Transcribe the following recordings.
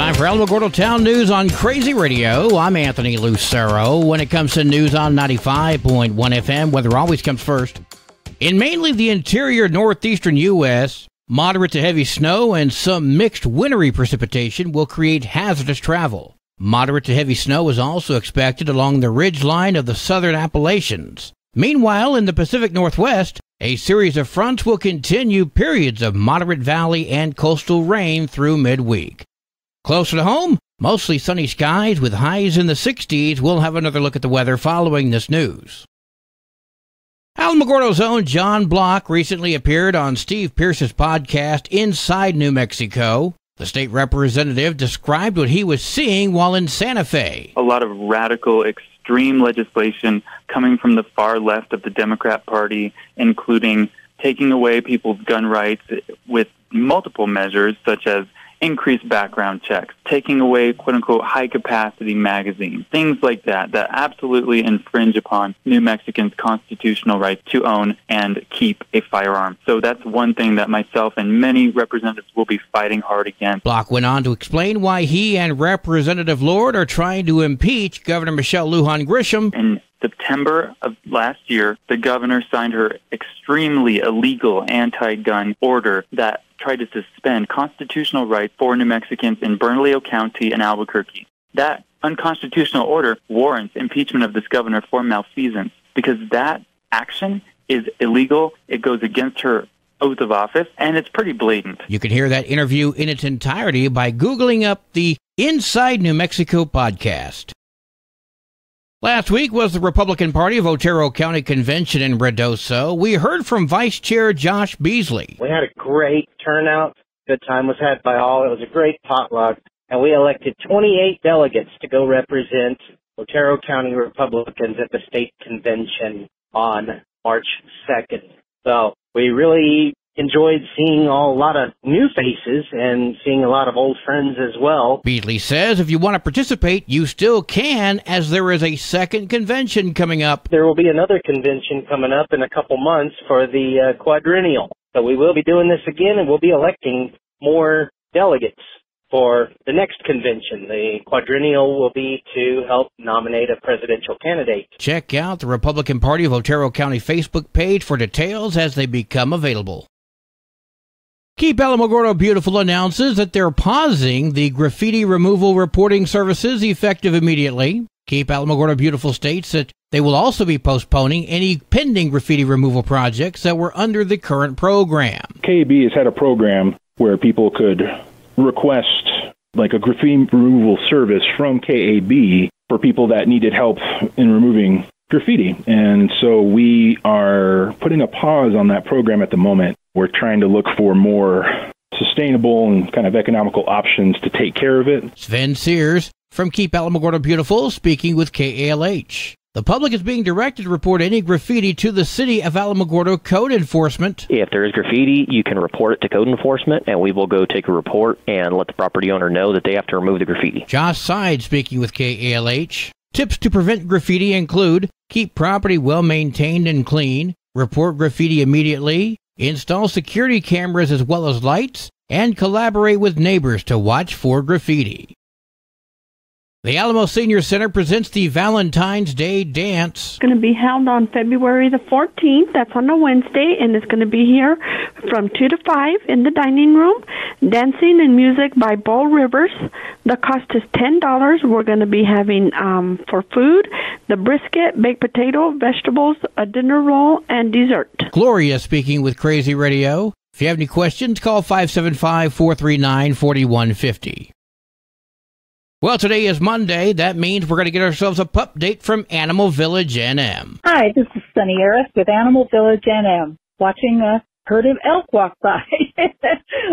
Time for Alamogordo Town News on Crazy Radio. I'm Anthony Lucero. When it comes to news on 95.1 FM, weather always comes first. In mainly the interior northeastern U.S., moderate to heavy snow and some mixed wintry precipitation will create hazardous travel. Moderate to heavy snow is also expected along the ridge line of the southern Appalachians. Meanwhile, in the Pacific Northwest, a series of fronts will continue periods of moderate valley and coastal rain through midweek. Closer to home, mostly sunny skies with highs in the 60s. We'll have another look at the weather following this news. Alamogordo's own John Block recently appeared on Steve Pierce's podcast Inside New Mexico. The state representative described what he was seeing while in Santa Fe. A lot of radical, extreme legislation coming from the far left of the Democrat Party, including taking away people's gun rights with multiple measures such as increased background checks, taking away quote-unquote high-capacity magazines, things like that absolutely infringe upon New Mexicans' constitutional right to own and keep a firearm. So that's one thing that myself and many representatives will be fighting hard against. Block went on to explain why he and Representative Lord are trying to impeach Governor Michelle Lujan Grisham. In September of last year, the governor signed her extremely illegal anti-gun order that tried to suspend constitutional rights for New Mexicans in Bernalillo County and Albuquerque. That unconstitutional order warrants impeachment of this governor for malfeasance because that action is illegal. It goes against her oath of office, and it's pretty blatant. You can hear that interview in its entirety by Googling up the Inside New Mexico podcast. Last week was the Republican Party of Otero County Convention in Ruidoso. We heard from Vice Chair Josh Beasley. We had a great turnout. Good time was had by all. It was a great potluck. And we elected 28 delegates to go represent Otero County Republicans at the state convention on March 2nd. So we really enjoyed seeing a lot of new faces and seeing a lot of old friends as well. Beasley says if you want to participate, you still can, as there is a second convention coming up. There will be another convention coming up in a couple months for the quadrennial. So we will be doing this again, and we'll be electing more delegates for the next convention. The quadrennial will be to help nominate a presidential candidate. Check out the Republican Party of Otero County Facebook page for details as they become available. Keep Alamogordo Beautiful announces that they're pausing the graffiti removal reporting services effective immediately. Keep Alamogordo Beautiful states that they will also be postponing any pending graffiti removal projects that were under the current program. KAB has had a program where people could request like a graffiti removal service from KAB for people that needed help in removing graffiti. And so we are putting a pause on that program at the moment. We're trying to look for more sustainable and kind of economical options to take care of it. Sven Sears from Keep Alamogordo Beautiful speaking with KALH. The public is being directed to report any graffiti to the City of Alamogordo Code Enforcement. If there is graffiti, you can report it to Code Enforcement, and we will go take a report and let the property owner know that they have to remove the graffiti. Josh Side speaking with KALH. Tips to prevent graffiti include keep property well maintained and clean, report graffiti immediately, install security cameras as well as lights, and collaborate with neighbors to watch for graffiti. The Alamo Senior Center presents the Valentine's Day Dance. It's going to be held on February the 14th. That's on a Wednesday, and it's going to be here from 2 to 5 in the dining room. Dancing and music by Bull Rivers. The cost is $10. We're going to be having, for food, the brisket, baked potato, vegetables, a dinner roll, and dessert. Gloria speaking with Crazy Radio. If you have any questions, call 575-439-4150. Well, today is Monday. That means we're going to get ourselves a pup date from Animal Village NM. Hi, this is Sunny Harris with Animal Village NM, watching a herd of elk walk by.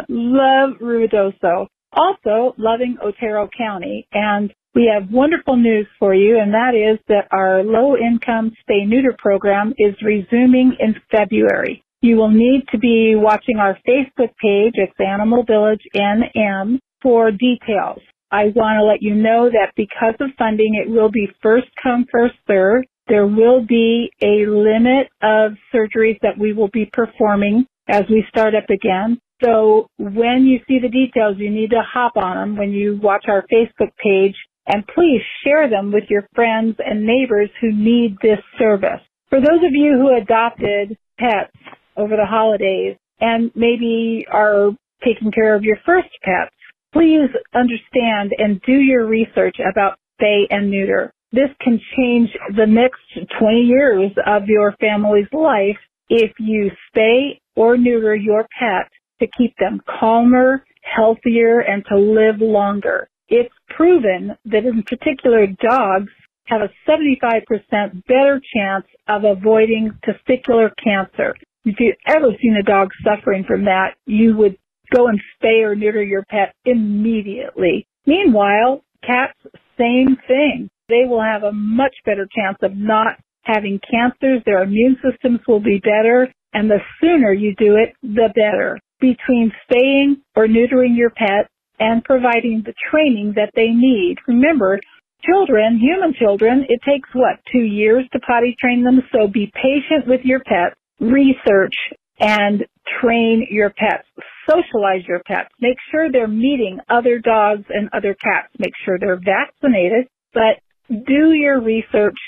Love Ruidoso. Also, loving Otero County. And we have wonderful news for you, and that is that our low-income spay-neuter program is resuming in February. You will need to be watching our Facebook page. It's Animal Village NM for details. I want to let you know that because of funding, it will be first come, first served. There will be a limit of surgeries that we will be performing as we start up again. So when you see the details, you need to hop on them when you watch our Facebook page, and please share them with your friends and neighbors who need this service. For those of you who adopted pets over the holidays and maybe are taking care of your first pets, please understand and do your research about spay and neuter. This can change the next 20 years of your family's life if you spay or neuter your pet to keep them calmer, healthier, and to live longer. It's proven that in particular dogs have a 75% better chance of avoiding testicular cancer. If you've ever seen a dog suffering from that, you would go and spay or neuter your pet immediately. Meanwhile, cats, same thing. They will have a much better chance of not having cancers. Their immune systems will be better, and the sooner you do it, the better. Between spaying or neutering your pet and providing the training that they need. Remember, children, human children, it takes, 2 years to potty train them? So be patient with your pets, research, and train your pets. Socialize your pets. Make sure they're meeting other dogs and other cats. Make sure they're vaccinated, but do your research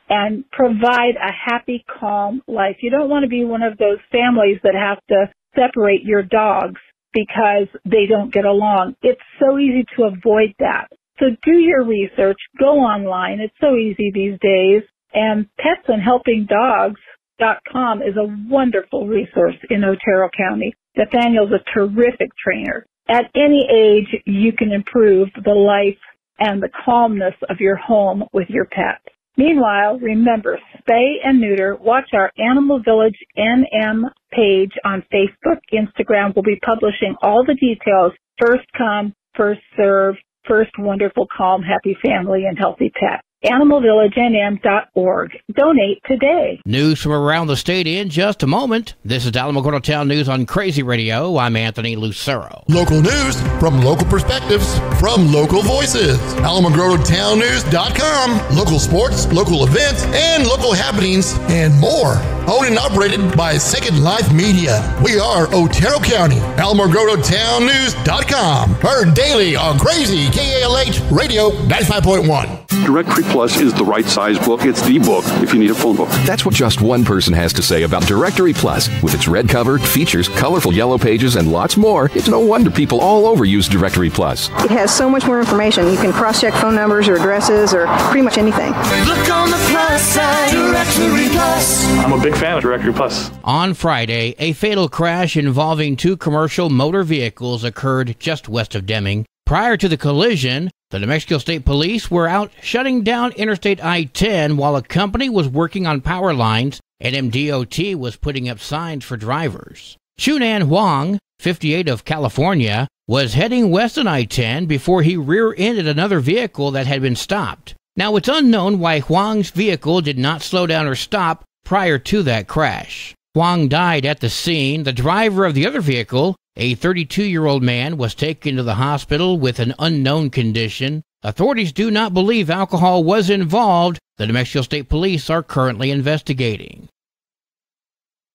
and provide a happy, calm life. You don't want to be one of those families that have to separate your dogs because they don't get along. It's so easy to avoid that. So do your research. Go online. It's so easy these days. And petsandhelpingdogs.com is a wonderful resource in Otero County. Nathaniel's a terrific trainer. At any age, you can improve the life and the calmness of your home with your pet. Meanwhile, remember, spay and neuter. Watch our Animal Village NM page on Facebook, Instagram. We'll be publishing all the details. First come, first serve, first wonderful, calm, happy family and healthy pet. AnimalVillageNM.org. Donate today. News from around the state in just a moment. This is Alamogordo Town News on Crazy Radio. I'm Anthony Lucero. Local news from local perspectives from local voices. AlamogordoTownNews.com. Local sports, local events, and local happenings, and more. Owned and operated by Second Life Media. We are Otero County. AlamogordoTownNews.com. Heard daily on Crazy KALH Radio 95.1. Directory Plus is the right size book. It's the book if you need a phone book. That's what just one person has to say about Directory Plus. With its red cover, features, colorful yellow pages, and lots more, it's no wonder people all over use Directory Plus. It has so much more information. You can cross-check phone numbers or addresses or pretty much anything. Look on the plus side, Directory Plus. I'm a big fan of Directory Plus. On Friday, a fatal crash involving two commercial motor vehicles occurred just west of Deming. Prior to the collision, the New Mexico State Police were out shutting down Interstate I-10 while a company was working on power lines and MDOT was putting up signs for drivers. Chunan Huang, 58 of California, was heading west on I-10 before he rear-ended another vehicle that had been stopped. Now, it's unknown why Huang's vehicle did not slow down or stop prior to that crash. Huang died at the scene. The driver of the other vehicle, a 32-year-old man, was taken to the hospital with an unknown condition. Authorities do not believe alcohol was involved. The New Mexico State Police are currently investigating.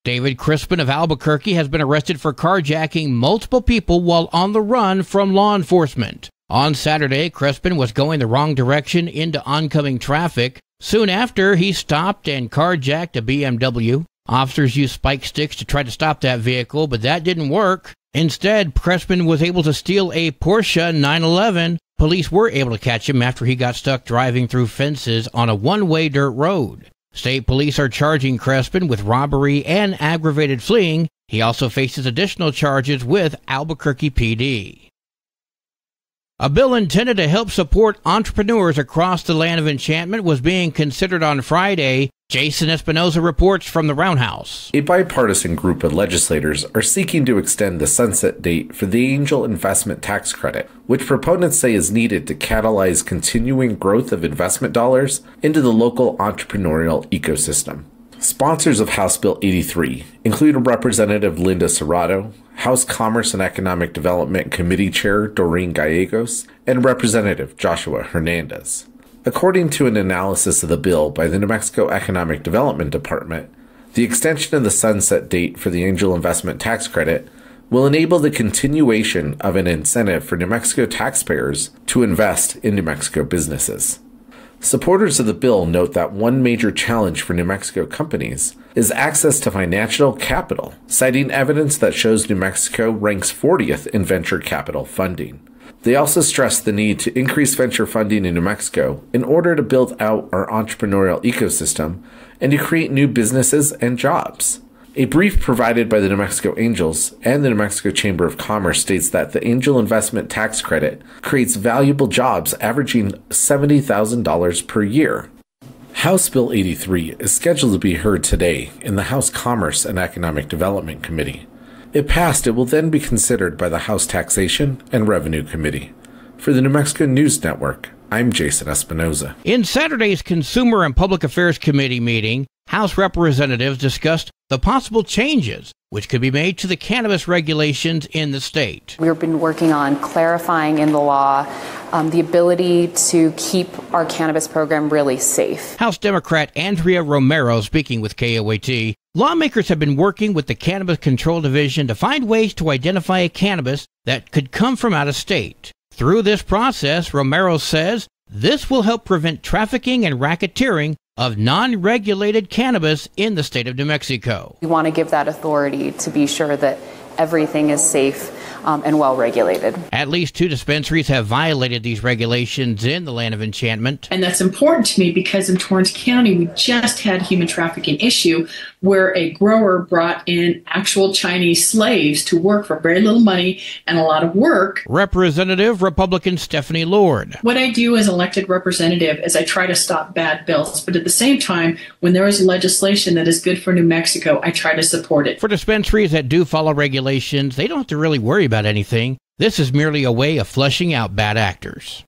David Crispin of Albuquerque has been arrested for carjacking multiple people while on the run from law enforcement. On Saturday, Crispin was going the wrong direction into oncoming traffic. Soon after, he stopped and carjacked a BMW. Officers used spike sticks to try to stop that vehicle, but that didn't work. Instead, Crispin was able to steal a Porsche 911. Police were able to catch him after he got stuck driving through fences on a one-way dirt road. State police are charging Crispin with robbery and aggravated fleeing. He also faces additional charges with Albuquerque PD. A bill intended to help support entrepreneurs across the land of enchantment was being considered on Friday. Jason Espinoza reports from the Roundhouse. A bipartisan group of legislators are seeking to extend the sunset date for the Angel Investment Tax Credit, which proponents say is needed to catalyze continuing growth of investment dollars into the local entrepreneurial ecosystem. Sponsors of House Bill 83 include Representative Linda Serrato, House Commerce and Economic Development Committee Chair Doreen Gallegos, and Representative Joshua Hernandez. According to an analysis of the bill by the New Mexico Economic Development Department, the extension of the sunset date for the Angel Investment Tax Credit will enable the continuation of an incentive for New Mexico taxpayers to invest in New Mexico businesses. Supporters of the bill note that one major challenge for New Mexico companies is access to financial capital, citing evidence that shows New Mexico ranks 40th in venture capital funding. They also stress the need to increase venture funding in New Mexico in order to build out our entrepreneurial ecosystem and to create new businesses and jobs. A brief provided by the New Mexico Angels and the New Mexico Chamber of Commerce states that the Angel Investment Tax Credit creates valuable jobs averaging $70,000 per year. House Bill 83 is scheduled to be heard today in the House Commerce and Economic Development Committee. If passed, it will then be considered by the House Taxation and Revenue Committee. For the New Mexico News Network, I'm Jason Espinoza. In Saturday's Consumer and Public Affairs Committee meeting, House representatives discussed the possible changes which could be made to the cannabis regulations in the state. We've been working on clarifying in the law the ability to keep our cannabis program really safe. House Democrat Andrea Romero speaking with KOAT. Lawmakers have been working with the Cannabis Control Division to find ways to identify a cannabis that could come from out of state. Through this process, Romero says this will help prevent trafficking and racketeering of non-regulated cannabis in the state of New Mexico. We want to give that authority to be sure that everything is safe and well regulated. At least 2 dispensaries have violated these regulations in the Land of Enchantment. And that's important to me because in Torrance County, we just had a human trafficking issue where a grower brought in actual Chinese slaves to work for very little money and a lot of work. Representative Republican Stephanie Lord. What I do as elected representative is I try to stop bad bills, but at the same time, when there is legislation that is good for New Mexico, I try to support it. For dispensaries that do follow regulations, they don't have to really worry about anything. This is merely a way of flushing out bad actors.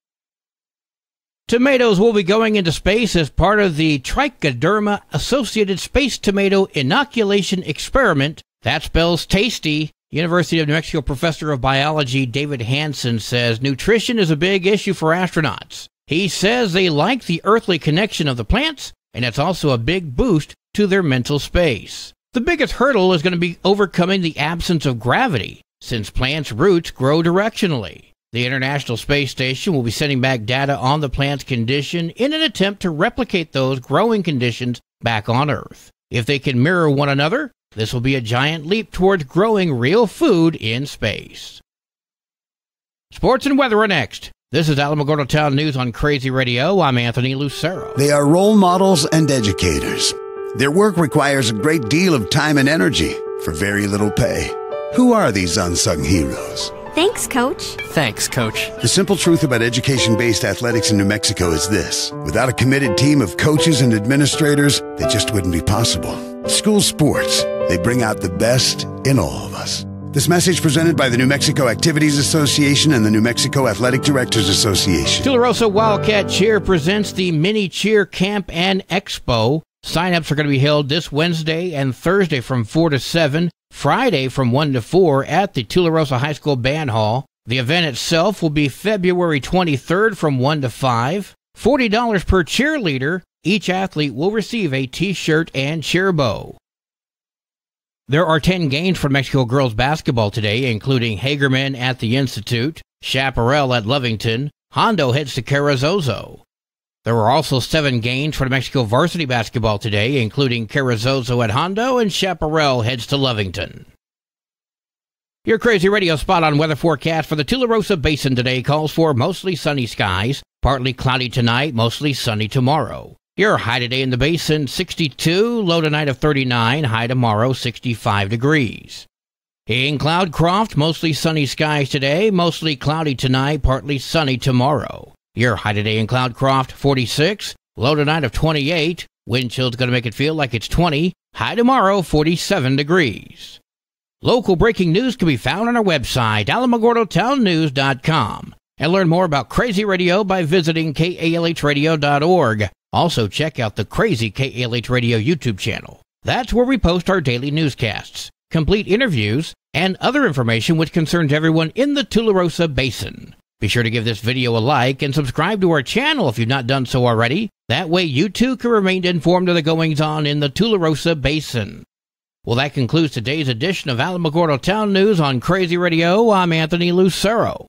Tomatoes will be going into space as part of the Trichoderma Associated Space Tomato Inoculation Experiment. That spells tasty. University of New Mexico professor of biology David Hansen says nutrition is a big issue for astronauts. He says they like the earthly connection of the plants, and it's also a big boost to their mental space. The biggest hurdle is going to be overcoming the absence of gravity, since plants' roots grow directionally. The International Space Station will be sending back data on the plant's condition in an attempt to replicate those growing conditions back on Earth. If they can mirror one another, this will be a giant leap towards growing real food in space. Sports and weather are next. This is Alamogordo Town News on Crazy Radio. I'm Anthony Lucero. They are role models and educators. Their work requires a great deal of time and energy for very little pay. Who are these unsung heroes? Thanks, Coach. Thanks, Coach. The simple truth about education-based athletics in New Mexico is this. Without a committed team of coaches and administrators, they just wouldn't be possible. School sports, they bring out the best in all of us. This message presented by the New Mexico Activities Association and the New Mexico Athletic Directors Association. Tularosa Wildcat Cheer presents the Mini Cheer Camp and Expo. Sign-ups are going to be held this Wednesday and Thursday from 4 to 7, Friday from 1 to 4 at the Tularosa High School Band Hall. The event itself will be February 23rd from 1 to 5. $40 per cheerleader. Each athlete will receive a T-shirt and cheer bow. There are 10 games for Mexico girls basketball today, including Hagerman at the Institute, Chaparral at Lovington, Hondo heads to Carrizozo. There were also 7 games for New Mexico varsity basketball today, including Carrizozo at Hondo and Chaparral heads to Lovington. Your Crazy Radio spot-on weather forecast for the Tularosa Basin today calls for mostly sunny skies, partly cloudy tonight, mostly sunny tomorrow. Your high today in the basin, 62, low tonight of 39, high tomorrow, 65 degrees. In Cloudcroft, mostly sunny skies today, mostly cloudy tonight, partly sunny tomorrow. Your high today in Cloudcroft, 46, low tonight of 28, wind chill's going to make it feel like it's 20, high tomorrow, 47 degrees. Local breaking news can be found on our website, alamogordotownnews.com, and learn more about Crazy Radio by visiting kalhradio.org. Also, check out the Crazy KALH Radio YouTube channel. That's where we post our daily newscasts, complete interviews, and other information which concerns everyone in the Tularosa Basin. Be sure to give this video a like and subscribe to our channel if you've not done so already. That way you too can remain informed of the goings-on in the Tularosa Basin. Well, that concludes today's edition of Alamogordo Town News on Crazy Radio. I'm Anthony Lucero.